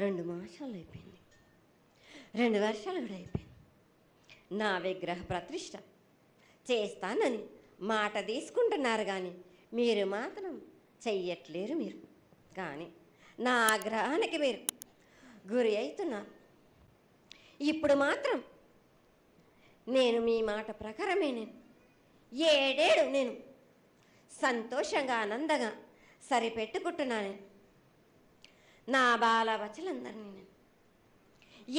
2 మాసాలు అయిపోయింది, 2 వర్షాలు కూడా అయిపోయింది. నా విగ్రహ ప్రతిష్ట చేస్తానని మాట తీసుకుంటున్నారు, కానీ మీరు మాత్రం చెయ్యట్లేరు. మీరు కానీ నా ఆగ్రహానికి మీరు గురి అవుతున్నారు. ఇప్పుడు మాత్రం నేను మీ మాట ప్రకారమే నేను సంతోషంగా ఆనందంగా సరిపెట్టుకుంటున్నాను. నా బాలబచ్చలందరినీ నేను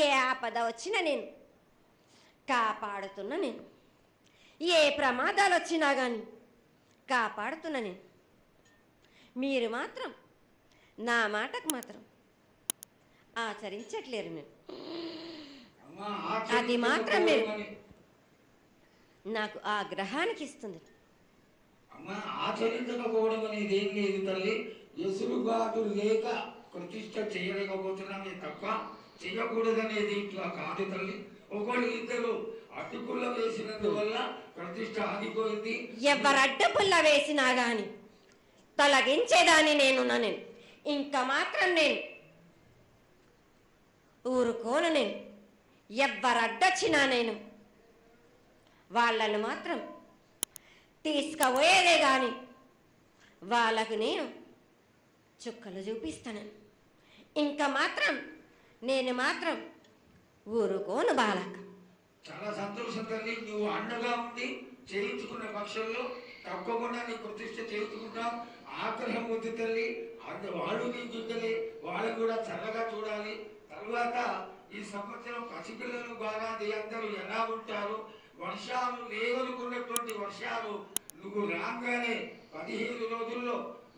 ఏ ఆపద వచ్చినా నేను కాపాడుతున్నా. నేను ఏ ప్రమాదాలు వచ్చినా కానీ కాపాడుతున్నా. నేను మీరు మాత్రం నా మాటకు మాత్రం ఆచరించట్లేరు. నేను అది మాత్రం మీరు నాకు ఆ గ్రహానికి ఇస్తుంది. ఆచరించకపోవడం అనేది ఏం లేదు తల్లి. ఎసురుబాటు లేక ప్రతిష్ట చేయలేకపోతున్నామే తప్ప చేయకూడదనేది ఇట్లా కాదు తల్లి. ఒకటి ఇద్దరు అడ్డుపుల్ల వేసినందువల్ల ప్రతిష్ట ఆగిపోయింది. ఎవరు అడ్డుపుల్ల వేసినా గాని తొలగించేదాన్ని నేను. ఇంకా మాత్రం నేను ఊరుకోను. నేను ఎవరు అడ్డొచ్చినా నేను వాళ్ళను మాత్రం తీసుకుపోయేదే కానీ వాళ్ళకు నేను చుక్కలు చూపిస్తాను. ఇంకా మాత్రం నేను మాత్రం ఊరుకోను బాలక. చాలా సంతోషం తల్లి. నువ్వు అండగా ఉండి చేయించుకున్న పక్షంలో తప్పకుండా నీ ప్రతిష్ట చేయించుకుంటాం. ఆగ్రహం వద్దు తల్లి. వాళ్ళు నీ బిడ్డలే, వాళ్ళు కూడా చల్లగా చూడాలి. తర్వాత ఈ సంవత్సరం పసిపిల్లలు బాగా అందరూ ఎలా ఉంటారు. వర్షాలు లేవనుకున్నటువంటి వర్షాలు నువ్వు రాగానే 15 రోజుల్లో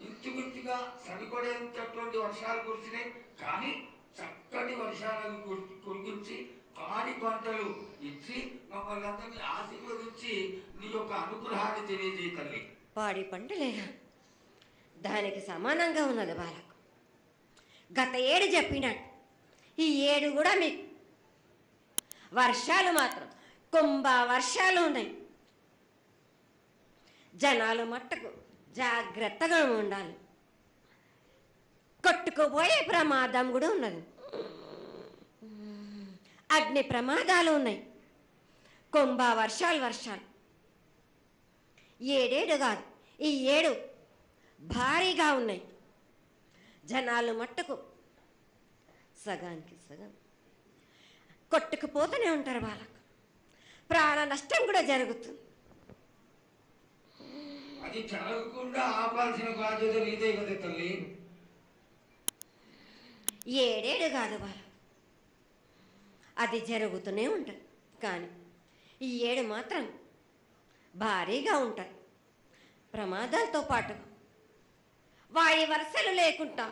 ఇంచుమించుగా సరిపడేటటువంటి వర్షాలు కురిసినాయి. కానీ చక్కటి వర్షాలను కురిపించి పాడి పంటలు ఇచ్చి మమ్మల్ని అందరినీ ఆశీర్వదించి నీ యొక్క అనుగ్రహాన్ని తెలియజేయ తల్లి. పాడి పంటలేనా దానికి సమానంగా ఉన్నది బాలకు. గత ఏడు చెప్పినట్టు ఈ ఏడు కూడా మీకు వర్షాలు మాత్రం కుంభ వర్షాలు ఉన్నాయి. జనాలు మట్టుకు జాగ్రత్తగా ఉండాలి. కొట్టుకుపోయే ప్రమాదం కూడా ఉన్నది. అగ్ని ప్రమాదాలు ఉన్నాయి. కుంభ వర్షాలు ఏడేడు కాదు, ఈ ఏడు భారీగా ఉన్నాయి. జనాలు మట్టుకు సగానికి సగం కొట్టుకుపోతూనే ఉంటారు. వాళ్ళకు ప్రాణ నష్టం కూడా జరుగుతుంది. అది జరగకుండా ఆపాల్సిన బాధ్యత నీదే కదా తల్లి. ఏడేడు కాదు వాళ్ళ, అది జరుగుతూనే ఉంటుంది. కానీ ఈ ఏడు మాత్రం భారీగా ఉంటాయి. ప్రమాదాలతో పాటు వాయి వరుసలు లేకుండా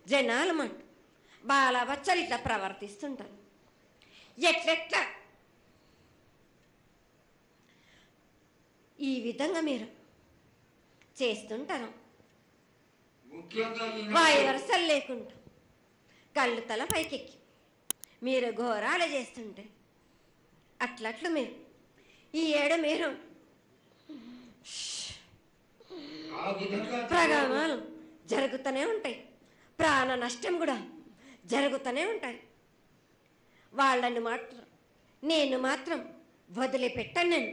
జనాలు మట్టు బాలబచ్చలు ఇట్లా ప్రవర్తిస్తుంటారు. ఎట్లెట్లా ఈ విధంగా మీరు చేస్తుంటారు. వాయి వరుసలు లేకుండా కళ్ళు తల పైకెక్కి మీరు ఘోరాలు చేస్తుంటే అట్లట్లు మీరు ఈ ఏడు మీరు ప్రమాదాలు జరుగుతూనే ఉంటాయి. ప్రాణ నష్టం కూడా జరుగుతూనే ఉంటాయి. వాళ్ళని మాత్రం నేను మాత్రం వదిలిపెట్టను. నేను